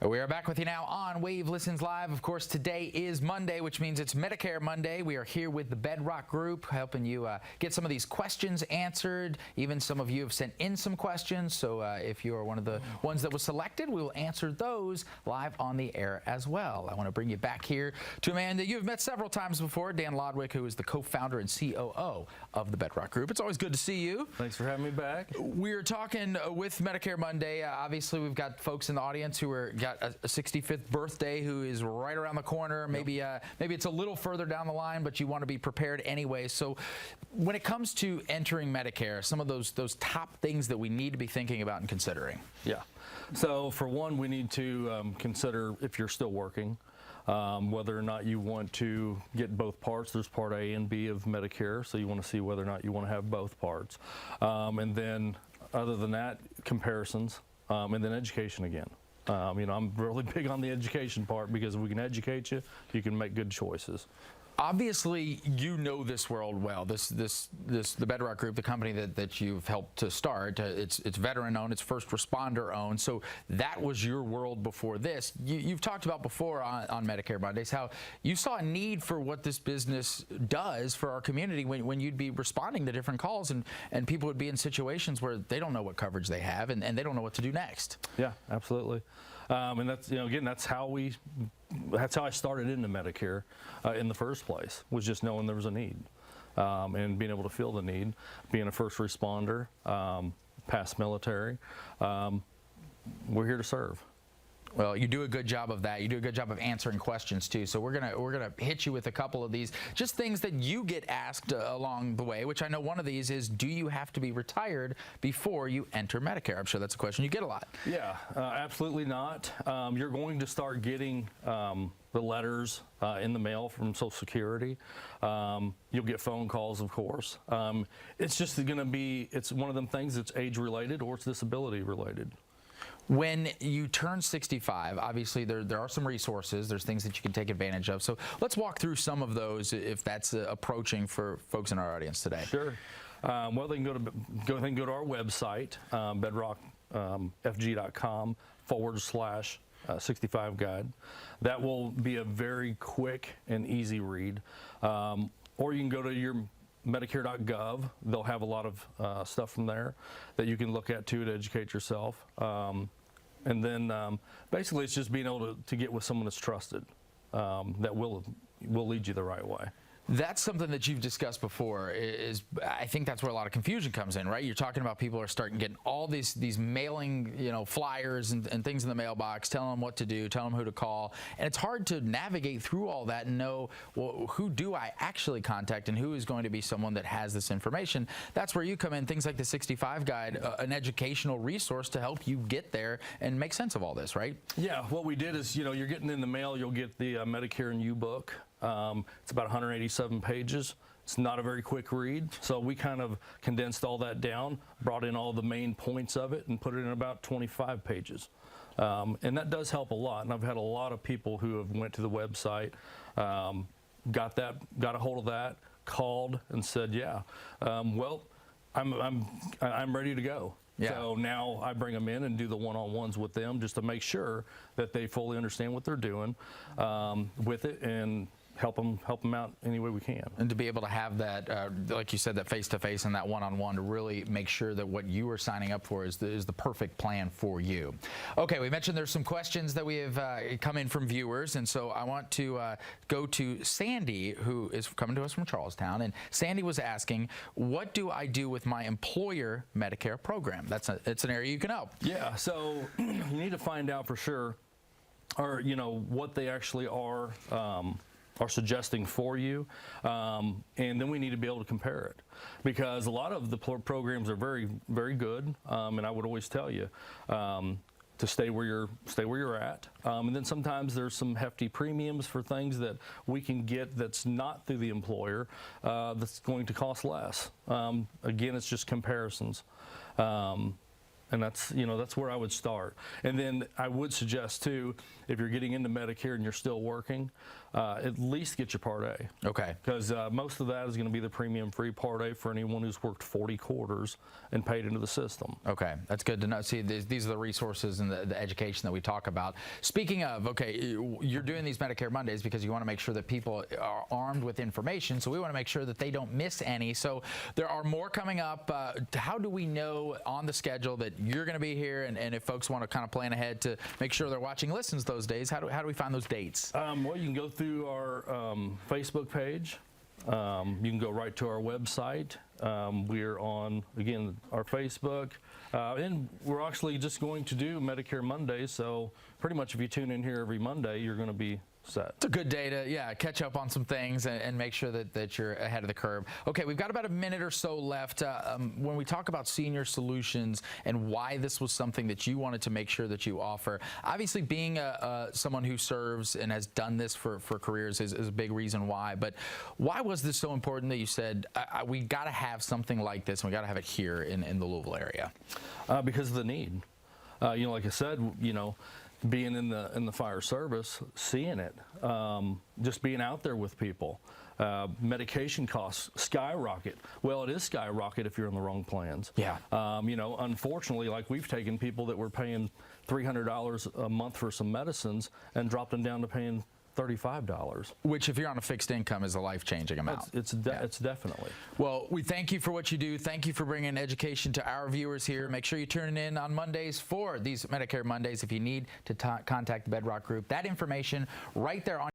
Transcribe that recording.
We are back with you now on Wave Listens Live. Of course, today is Monday, which means it's Medicare Monday. We are here with the Bedrock Group, helping you get some of these questions answered. Even some of you have sent in some questions, so if you are one of the ones that was selected, we will answer those live on the air as well. I want to bring you back here to a man that you've met several times before, Dan Lodwick, who is the co-founder and COO of the Bedrock Group. It's always good to see you. Thanks for having me back. We're talking with Medicare Monday. Obviously, we've got folks in the audience who got a 65th birthday who is right around the corner. Maybe maybe it's a little further down the line, but you want to be prepared anyway. So when it comes to entering Medicare, some of those top things that we need to be thinking about and considering. Yeah. So for one, we need to consider if you're still working, whether or not you want to get both parts. There's Part A and B of Medicare, so you want to see whether or not you want to have both parts. And then other than that, comparisons, and then education again. I'm really big on the education part, because if we can educate you, you can make good choices. Obviously, you know this world well. The Bedrock Group, the company that you've helped to start, it's veteran-owned, it's first responder-owned. So that was your world before this. You've talked about before on Medicare Mondays how you saw a need for what this business does for our community when you'd be responding to different calls and people would be in situations where they don't know what coverage they have and they don't know what to do next. Yeah, absolutely. And that's, again, that's how I started into Medicare in the first place, was just knowing there was a need, and being able to fill the need, being a first responder, past military. We're here to serve. Well, you do a good job of that. You do a good job of answering questions too. So we're gonna hit you with a couple of these, just things that you get asked along the way. Which I know one of these is, do you have to be retired before you enter Medicare? I'm sure that's a question you get a lot. Yeah, absolutely not. You're going to start getting the letters in the mail from Social Security. You'll get phone calls, of course. It's just going to be, it's one of them things that's age related or it's disability related. When you turn 65, obviously there are some resources, there's things that you can take advantage of. So let's walk through some of those if that's approaching for folks in our audience today. Sure. Well, they can go to our website, bedrockfg.com/65 guide. That will be a very quick and easy read. Or you can go to your Medicare.gov. They'll have a lot of stuff from there that you can look at too to educate yourself. And then basically it's just being able to get with someone that's trusted, that will lead you the right way. That's something that you've discussed before. I think that's where a lot of confusion comes in, right? You're talking about people are starting getting all these mailing, flyers and things in the mailbox, telling them what to do, telling them who to call, and it's hard to navigate through all that and know, well, who do I actually contact and who is going to be someone that has this information. That's where you come in. Things like the 65 Guide, an educational resource to help you get there and make sense of all this, right? Yeah. What we did is, you're getting in the mail. You'll get the Medicare and You book. It's about 187 pages. It's not a very quick read, so we kind of condensed all that down, brought in all the main points of it, and put it in about 25 pages. And that does help a lot. And I've had a lot of people who have went to the website, got a hold of that, called and said, yeah, well, I'm ready to go. Yeah. So now I bring them in and do the one-on-ones with them just to make sure that they fully understand what they're doing with it, and help them out any way we can. And to be able to have that, like you said, that face-to-face and that one-on-one to really make sure that what you are signing up for is the perfect plan for you. Okay, we mentioned there's some questions that we have come in from viewers, and so I want to go to Sandy, who is coming to us from Charlestown. And Sandy was asking, what do I do with my employer Medicare program? It's an area you can help. Yeah, so you need to find out for sure, or what they actually are suggesting for you, and then we need to be able to compare it, because a lot of the programs are very, very good, and I would always tell you to stay where you're at, and then sometimes there's some hefty premiums for things that we can get that's not through the employer, that's going to cost less. Again, it's just comparisons. And that's, that's where I would start. And then I would suggest too, if you're getting into Medicare and you're still working, at least get your Part A. Okay. Because most of that is going to be the premium-free Part A for anyone who's worked 40 quarters and paid into the system. Okay, that's good to know. See, these are the resources and the education that we talk about. Speaking of, okay, you're doing these Medicare Mondays because you want to make sure that people are armed with information, so we want to make sure that they don't miss any. So there are more coming up. How do we know on the schedule that you're going to be here, and if folks want to kind of plan ahead to make sure they're watching listens those days, how do we find those dates? Well, you can go through our Facebook page. You can go right to our website. We're on, again, our Facebook. And we're actually just going to do Medicare Mondays, so pretty much if you tune in here every Monday, you're going to be set. It's a good day to, catch up on some things and make sure that you're ahead of the curve. Okay, we've got about a minute or so left. When we talk about senior solutions and why this was something that you wanted to make sure that you offer, obviously being someone who serves and has done this for careers is a big reason why. But why was this so important that you said, we got to have something like this and we got to have it here in the Louisville area? Because of the need. Like I said, being in the fire service, seeing it, just being out there with people. Medication costs skyrocket. Well, it is skyrocket if you're in the wrong plans. Yeah. Unfortunately, like we've taken people that were paying $300 a month for some medicines and dropped them down to paying $35. Which, if you're on a fixed income, is a life-changing amount. It's definitely. Well, we thank you for what you do. Thank you for bringing education to our viewers here. Make sure you tune in on Mondays for these Medicare Mondays. If you need to contact the Bedrock Group, that information right there on